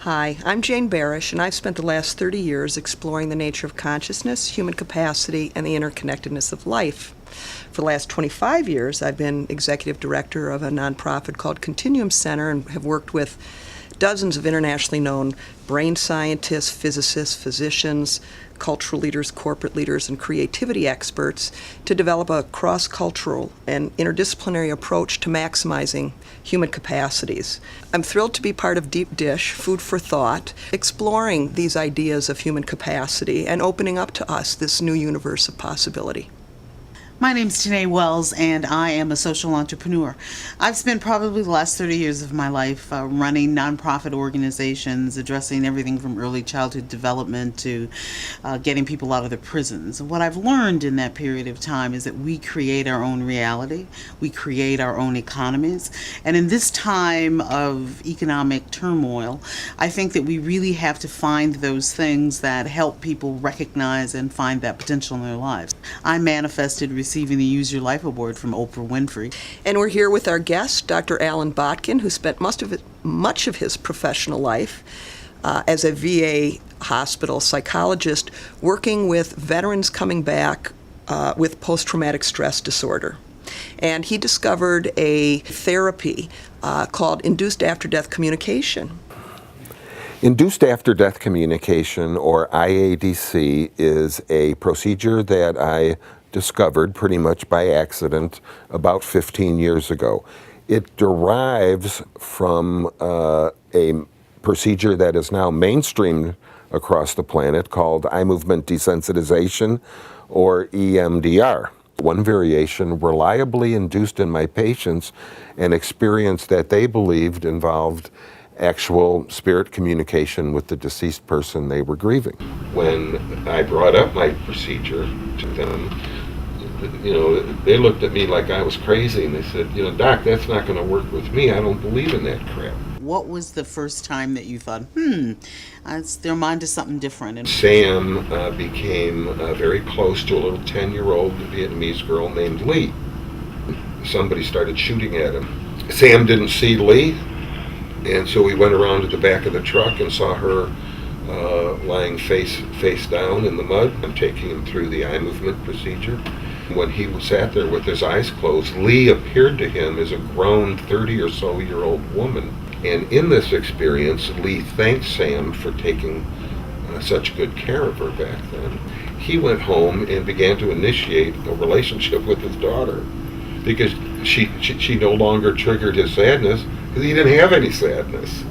Hi, I'm Jane Barish, and I've spent the last 30 years exploring the nature of consciousness, human capacity, and the interconnectedness of life. For the last 25 years, I've been executive director of a nonprofit called Continuum Center and have worked with dozens of internationally known brain scientists, physicists, physicians, cultural leaders, corporate leaders, and creativity experts to develop a cross-cultural and interdisciplinary approach to maximizing human capacities. I'm thrilled to be part of Deep Dish, Food for Thought, exploring these ideas of human capacity and opening up to us this new universe of possibility. My name's Tanae Wells, and I am a social entrepreneur. I've spent probably the last 30 years of my life running nonprofit organizations, addressing everything from early childhood development to getting people out of their prisons. What I've learned in that period of time is that we create our own reality, we create our own economies, and in this time of economic turmoil, I think that we really have to find those things that help people recognize and find that potential in their lives. I manifested receiving the Use Your Life Award from Oprah Winfrey. And we're here with our guest, Dr. Alan Botkin, who spent much of his professional life as a VA hospital psychologist working with veterans coming back with post-traumatic stress disorder. And he discovered a therapy called induced after-death communication. Induced after-death communication, or IADC, is a procedure that I discovered pretty much by accident about 15 years ago. It derives from a procedure that is now mainstreamed across the planet called eye movement desensitization, or EMDR. One variation reliably induced in my patients an experience that they believed involved actual spirit communication with the deceased person they were grieving. When I brought up my procedure to them, they looked at me like I was crazy, and they said, Doc, that's not going to work with me. I don't believe in that crap. What was the first time that you thought, they're mind to something different? And Sam became very close to a little 10-year-old Vietnamese girl named Lee. Somebody started shooting at him. Sam didn't see Lee, and so we went around to the back of the truck and saw her lying face down in the mud. I'm taking him through the eye movement procedure. When he sat there with his eyes closed, Lee appeared to him as a grown 30 or so year old woman. And in this experience, Lee thanked Sam for taking such good care of her back then. He went home and began to initiate a relationship with his daughter because she no longer triggered his sadness because he didn't have any sadness.